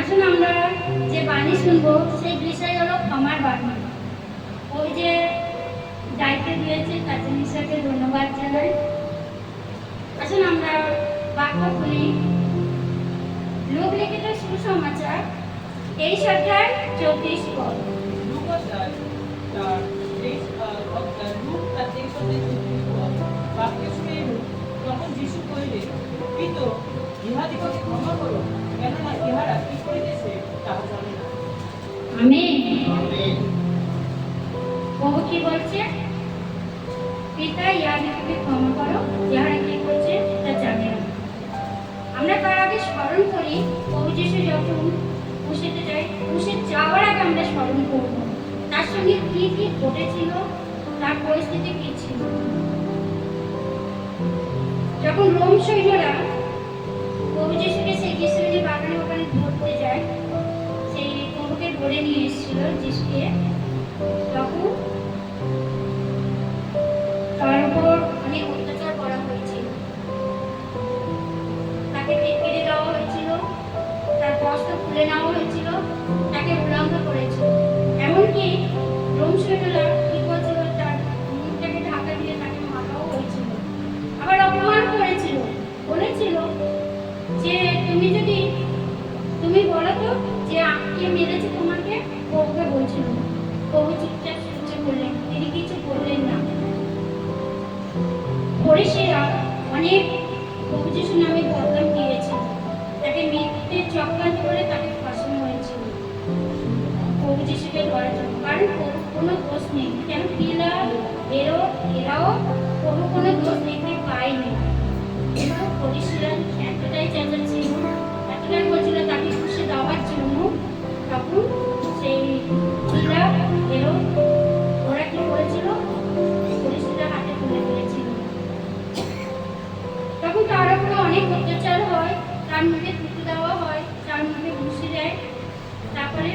আসুন আমরা যে বাণী শুনবো সেই বিষয় হলো ক্ষমার বাণী। ওই যে দায়িত্ব দিয়েছে তার জন্য ঈশ্বরকে ধন্যবাদ জানাই। আসুন আমরা বাক্য খুলি। লোক লিখিত সুসমাচার 23 অধ্যায় 34 পদ। তখন যিশু কহিলেন, পিতা, ইহাদিগকে ক্ষমা করো, কেননা ইহারা কি করিতেছে তাহা জানে না। আমেন। প্রভু কি বলছে? পিতা, ইহাদিগকে ক্ষমা করো, যাহারা কি করছে তা জানে না। আমরা তার আগে স্মরণ করি প্রভু যিশু যখন ক্রুশিতে যায়, ক্রুশে যাওয়ার আগে আমরা স্মরণ করব তার সঙ্গে কি কি ঘটেছিল, তার পরিস্থিতি কি ছিল। যখন রোম সৈন্যরা প্রভু যিশুকে সেই গেথসেমানি বাগানে ওখানে ধরতে যায়, সেই প্রভুকে ধরে নিয়ে এসেছিল যিশুকে, তখন তার উপর অনেক অত্যাচার করা হয়েছিল। তাকে কেটে দেওয়া হয়েছিল, তার বস্ত্র খুলে নেওয়া হয়েছিল, তাকে উলঙ্গ করেছিল। এমনকি রোম সৈন্যরা কি করেছিল, তার মুখটাকে ঢাকা দিয়ে তাকে মারাও হয়েছিল, আবার অপমান করেছিল। বলেছিল যে তুমি বলো তো যে কে মেরেছে তোমাকে। প্রভুকে বলছিল। প্রভু চুপচাপ সহ্য করলেন, তিনি কিছু বললেন না। ফরিসীরা অনেক প্রভু যিশু নামে বদনাম দিয়েছিল, তাকে মিথ্যে চক্রান্ত করে তাকে ফাঁসানো হয়েছিল প্রভু যিশুকে ধরার জন্য, কারণ প্রভু কোনো দোষ নেই। কেন পিলাত, এরাও প্রভু কোনো দোষ দেখতে পায়নি। কিন্তু ফরিসীরা এতটাই চেঁচাচ্ছিল, এতটাই বলছিল তাকে খুশি দেওয়ার জন্য, তখন সেই পিলাত, ওরা কি করেছিল, ফরিসীরা হাতে তুলে দিয়েছিল। তখন তার উপরে অনেক অত্যাচার হয়, তার মুখে থুতু দেওয়া হয়, তার মুখে ঘুষি দেয়, তারপরে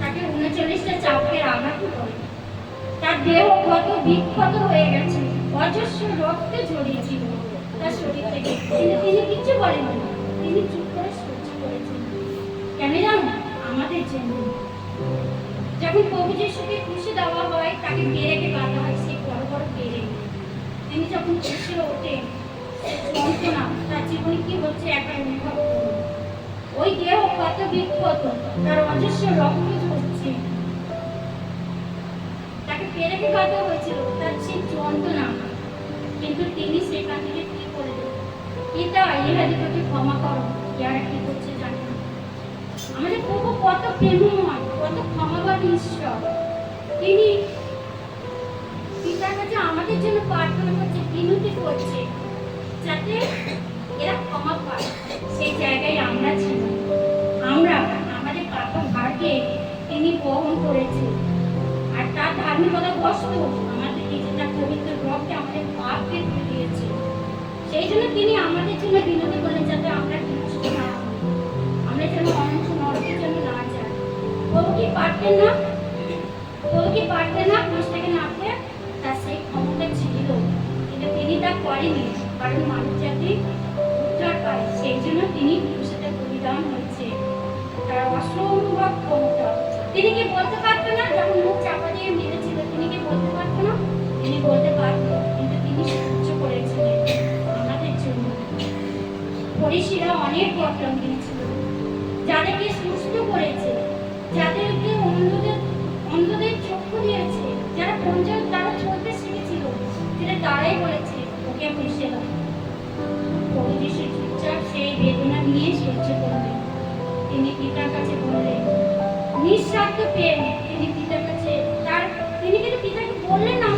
তাকে 39টা চাপের আঘাত করে। তার দেহ ক্ষত বিক্ষত হয়ে গেছে, অজস্র রক্ত ঝরিয়েছিল তার শরীর থেকে, কিন্তু তিনি কিচ্ছু করেননি। তিনি চুপ করে সহ্য করেছেন। কেন জানো? আমাদের জন্য। যখন প্রভু যিশুকে ক্রুশে দেওয়া হয়, তাকে পেরেকে বাঁধা হয়, সেই বড় বড় পেরে। তিনি যখন ক্রুশে ওঠেন, যন্ত্রণা তার জীবনে কি হচ্ছে একবার অনুভব করুন। ওই দেহ কত বিক্ষত, তার অজস্র রক্ত ঝরছে, তাকে পেরেকে বাঁধা হয়েছিল, তার সেই যন্ত্রণা। কিন্তু তিনি সেখান থেকে কি করলেন? পিতা, ইহাদিগকে ক্ষমা করো, যারা কি করছে জানে না। আমাদের প্রভু কত প্রেমময়, কত ক্ষমাবান ঈশ্বর। তিনি পিতার কাছে আমাদের জন্য প্রার্থনা করছে, বিনতি করছে, যাতে এরা ক্ষমা পায়। সেই জায়গায় আমরা ছিলাম। আমরা আমাদের পাপ ভারকে তিনি বহন করেছেন, আর তার ধার্মিকতা বস্তু আমাদের তার পবিত্র রক্তে আমাদের পাপকে ধুয়ে দিয়েছে। সেই জন্য তিনি আমাদের জন্য বিনতি করলেন, যাতে আমরা বিনষ্ট না হই, আমরা যেন অনন্ত নরকের জন্য না যাই। প্রভু কি পারতেন না? প্রভু কি পারতেন না ক্রুশ থেকে নামতে? তার সেই ক্ষমতা ছিল, কিন্তু তিনি তা করেনি, কারণ মানুষ জাতি উদ্ধার পায়। সেই জন্য তিনি ক্রুশে বলিদান হয়েছে, তার অসম্ভব ক্ষমতা। তিনি কি বলতে পারতেন না? যখন মুখ চাপা দিয়ে মেরেছিল, তিনি কি বলতে পারতেন না? তিনি বলতে পারতেন, কিন্তু তিনি সহ্য করেছিলেন আমাদের জন্য। ফরিসীরা অনেক বদনাম দিয়েছিল, যাদেরকে সুস্থ করেছে, যাদেরকে অন্ধদের চক্ষু দিয়েছে, যারা পঞ্চায়েত তারা চলতে শিখেছিল, সেটা তারাই বলেছে ওকে পুষে দাও। প্রভু যিশু চুপচাপ সেই বেদনা নিয়ে সহ্য করলেন। তিনি পিতার কাছে বললেন, নিঃস্বার্থ প্রেম। তিনি পিতার কাছে তিনি কিন্তু পিতাকে বললেন না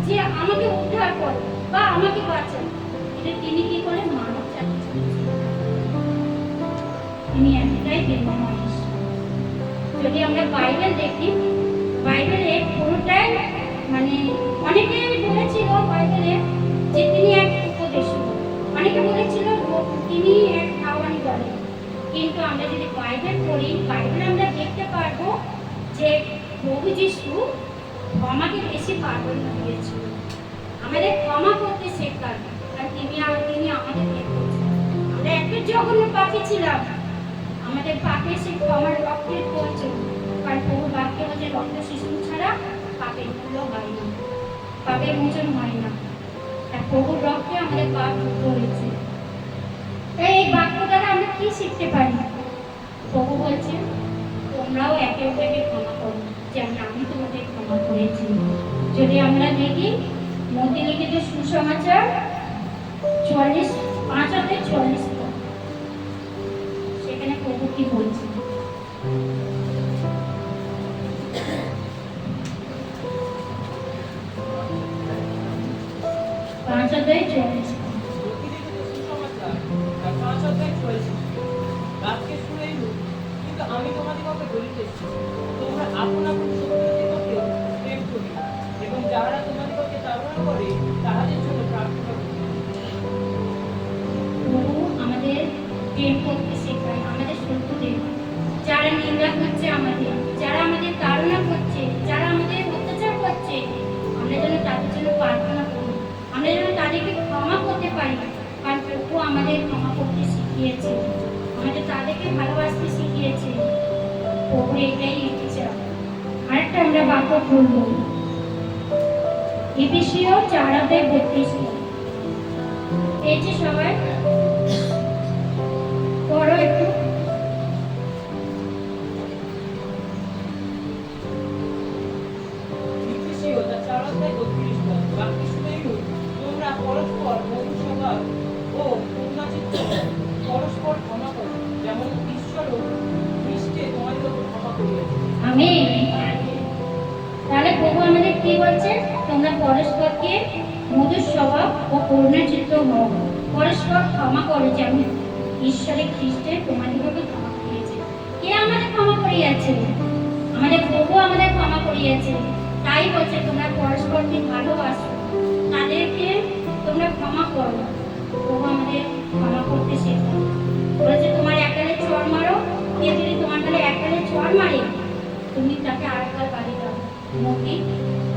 যে আমাকে উদ্ধার করো বা আমাকে বাঁচাও, কিন্তু তিনি কি করে মানব জাতি, তিনি এতটাই প্রেমময় ঈশ্বর। যদি আমরা বাইবেল দেখি, বাইবেলে পুরোটাই মানে অনেকে বলেছিল বাইবেলে যে তিনি এক উপদেশক, অনেকে বলেছিল তিনি এক আহ্বানী বলেন। কিন্তু আমরা যদি বাইবেল পড়ি, বাইবেলে আমরা দেখতে পারবো যে প্রভু যিশু ক্ষমাকে বেশি প্রাধান্য দিয়েছিল। আমাদের ক্ষমা করতে শেখার, আর তিনি আমাদের দেখেছেন। আমরা একটু জঘন্য পাপী ছিলাম, আমাদের পাপের সেই ক্ষমার রক্তের প্রয়োজন। কারণ প্রভু বাক্য বলছে রক্ত শিশু ছাড়া পাপের মূল্য হয় না, পাপের মোচন হয় না। তাই প্রভুর রক্তে আমাদের পাপ মুক্ত হয়েছে। তাই এই বাক্য দ্বারা আমরা কি শিখতে পারি? প্রভু বলছে তোমরাও একে অপরকে ক্ষমা করো, যেমন আমি তোমাদের ক্ষমা করেছি। যদি আমরা দেখি মধ্যে লিখিত সুসমাচার 5:44 সেখানে প্রভু কি বলছে? প্রতিদিন সুসমাচার আর 5:44 বাক্যে শুনেই কিন্তু আমি তোমাদিগকে বলিতেছি, তোমরা আপন আপন শত্রুদিগকে প্রেম করিও এবং যারা তোমাদিগকে তাড়না করে তাহাদের জন্য প্রার্থনা করিও। প্রভু আমাদের প্রেম করতে শেখায়, আমাদের শত্রুদের, যারা নিন্দা করছে আমাদের, যারা আমাদের তাড়না করছে, যারা আমাদের অত্যাচার করছে, আমরা যেন তাদের জন্য প্রার্থনা করি, আমরা যেন তাদেরকে ক্ষমা করতে পারি। কারণ প্রভু আমাদের ক্ষমা করতে শিখিয়েছে, আমাদের তাদেরকে ভালোবাসতে শিখিয়েছে। প্রভু এটাই ইচ্ছা। আরেকটা আমরা বাক্য পড়ব, এফেসীয় 4:32। এই যে সবাই পড়ো একটু। এফেসীয় 4:32 বাক্যে শুনেই তোমরা পরস্পর মধুর স্বভাব ও পূর্ণচিত্ত পরস্পর ক্ষমা করো, যেমন ঈশ্বরও খ্রিস্টে তোমাদিগকে ক্ষমা করিয়াছেন। আমেন। তাহলে প্রভু আমাদের কি বলছে? তোমরা পরস্পরকে মধুর স্বভাব ও করুণাচিত্ত হও, পরস্পর ক্ষমা করো, যেমন ঈশ্বরের খ্রিস্টে তোমাদিগকে ক্ষমা করিয়েছে। কে আমাদের ক্ষমা করিয়েছে? আমাদের প্রভু আমাদের ক্ষমা করিয়েছে। তাই বলছে তোমরা পরস্পরকে ভালোবাসো, তাদেরকে তোমরা ক্ষমা করো। প্রভু আমাদের ক্ষমা করতে শেখায়। বলেছে তোমার এক গালে চড় মারো, কে যদি তোমার গালে এক গালে চড় মারে তুমি তাকে আরেকবার বাড়ি দাও। মতি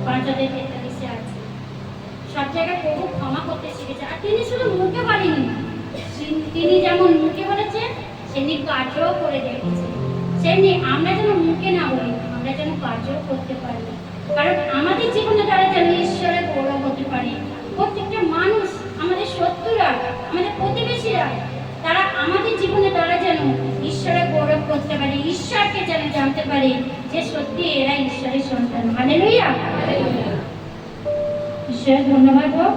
5:43 আছে। সব জায়গায় প্রভু ক্ষমা করতে শিখেছে। আর তিনি শুধু মুখে বলেননি, তিনি যেমন মুখে বলেছেন সেমনি কাজও করে দেখেছে। সেমনি আমরা যেন মুখে না বলি, আমরা যেন কাজও করতে পারি। কারণ আমাদের জীবনে দ্বারা যেন ঈশ্বরের গৌরব হতে পারে। প্রত্যেকটা মানুষ, আমাদের শত্রুরা, আমাদের প্রতিবেশীরা, তারা আমাদের জীবনে দ্বারা যেন ঈশ্বরের গৌরব করতে পারে, ঈশ্বরকে যেন জানতে পারে যে সত্যি এরা ঈশ্বরের সন্তান। হালেলুয়া। ঈশ্বরের ধন্যবাদ হোক।